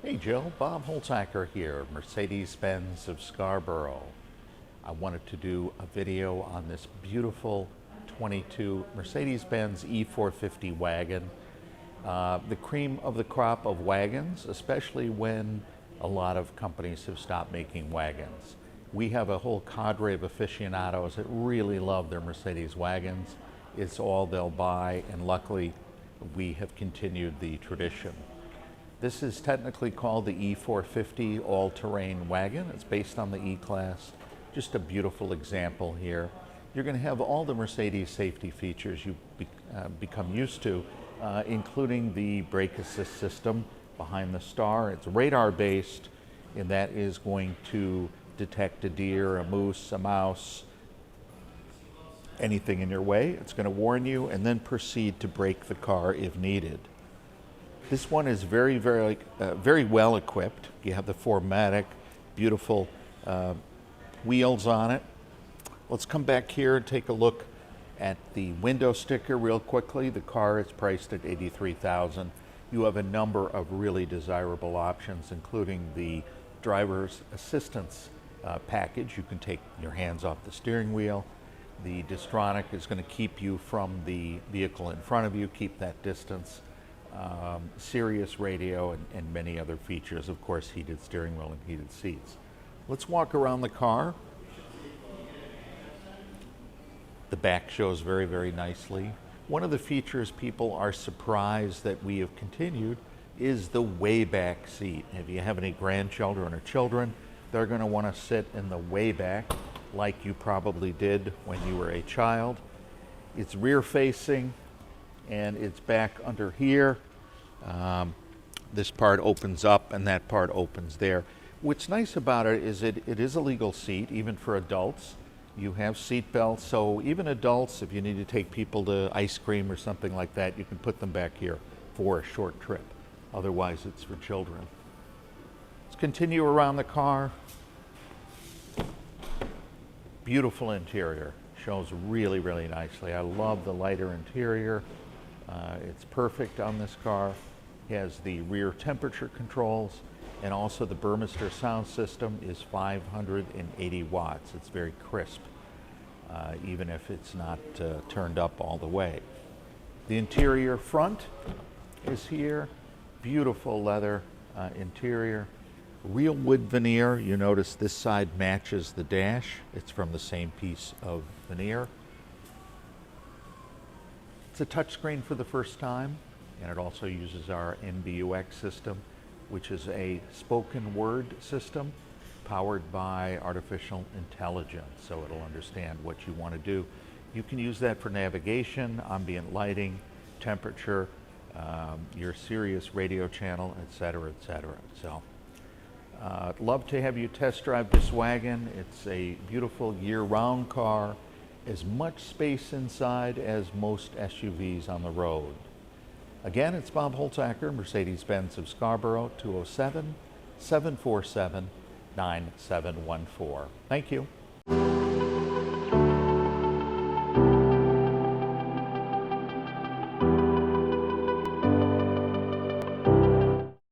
Hey Jill, Bob Holzacker here, Mercedes-Benz of Scarborough. I wanted to do a video on this beautiful 22 Mercedes-Benz E450 wagon. The cream of the crop of wagons, especially when a lot of companies have stopped making wagons. We have a whole cadre of aficionados that really love their Mercedes wagons. It's all they'll buy, and luckily we have continued the tradition. This is technically called the E450 all-terrain wagon. It's based on the E-Class. Just a beautiful example here. You're going to have all the Mercedes safety features you become used to, including the brake assist system behind the star. It's radar-based, and that is going to detect a deer, a moose, a mouse, anything in your way. It's going to warn you and then proceed to brake the car if needed. This one is very well equipped. You have the 4MATIC, beautiful wheels on it. Let's come back here and take a look at the window sticker real quickly. The car is priced at $83,000. You have a number of really desirable options, including the driver's assistance package. You can take your hands off the steering wheel. The Distronic is going to keep you from the vehicle in front of you, keep that distance. SIRRUS radio and many other features, of course, heated steering wheel and heated seats. Let's walk around the car. The back shows very nicely. One of the features people are surprised that we have continued is the way back seat. If you have any grandchildren or children, they're going to want to sit in the way back like you probably did when you were a child. It's rear facing and it's back under here. This part opens up and that part opens there. What's nice about it is it is a legal seat, even for adults. You have seat belts, so even adults, if you need to take people to ice cream or something like that, you can put them back here for a short trip. Otherwise, it's for children. Let's continue around the car. Beautiful interior. Shows really nicely. I love the lighter interior. It's perfect on this car. It has the rear temperature controls, and also the Burmester sound system is 580 watts. It's very crisp, even if it's not turned up all the way. The interior front is here. Beautiful leather interior. Real wood veneer. You notice this side matches the dash. It's from the same piece of veneer. It's a touchscreen for the first time, and it also uses our MBUX system, which is a spoken word system powered by artificial intelligence, so it'll understand what you want to do. You can use that for navigation, ambient lighting, temperature, your Sirius radio channel, etc. So, I'd love to have you test drive this wagon. It's a beautiful year-round car. As much space inside as most SUVs on the road. Again, it's Bob Holzacker, Mercedes-Benz of Scarborough, 207-747-9714. Thank you.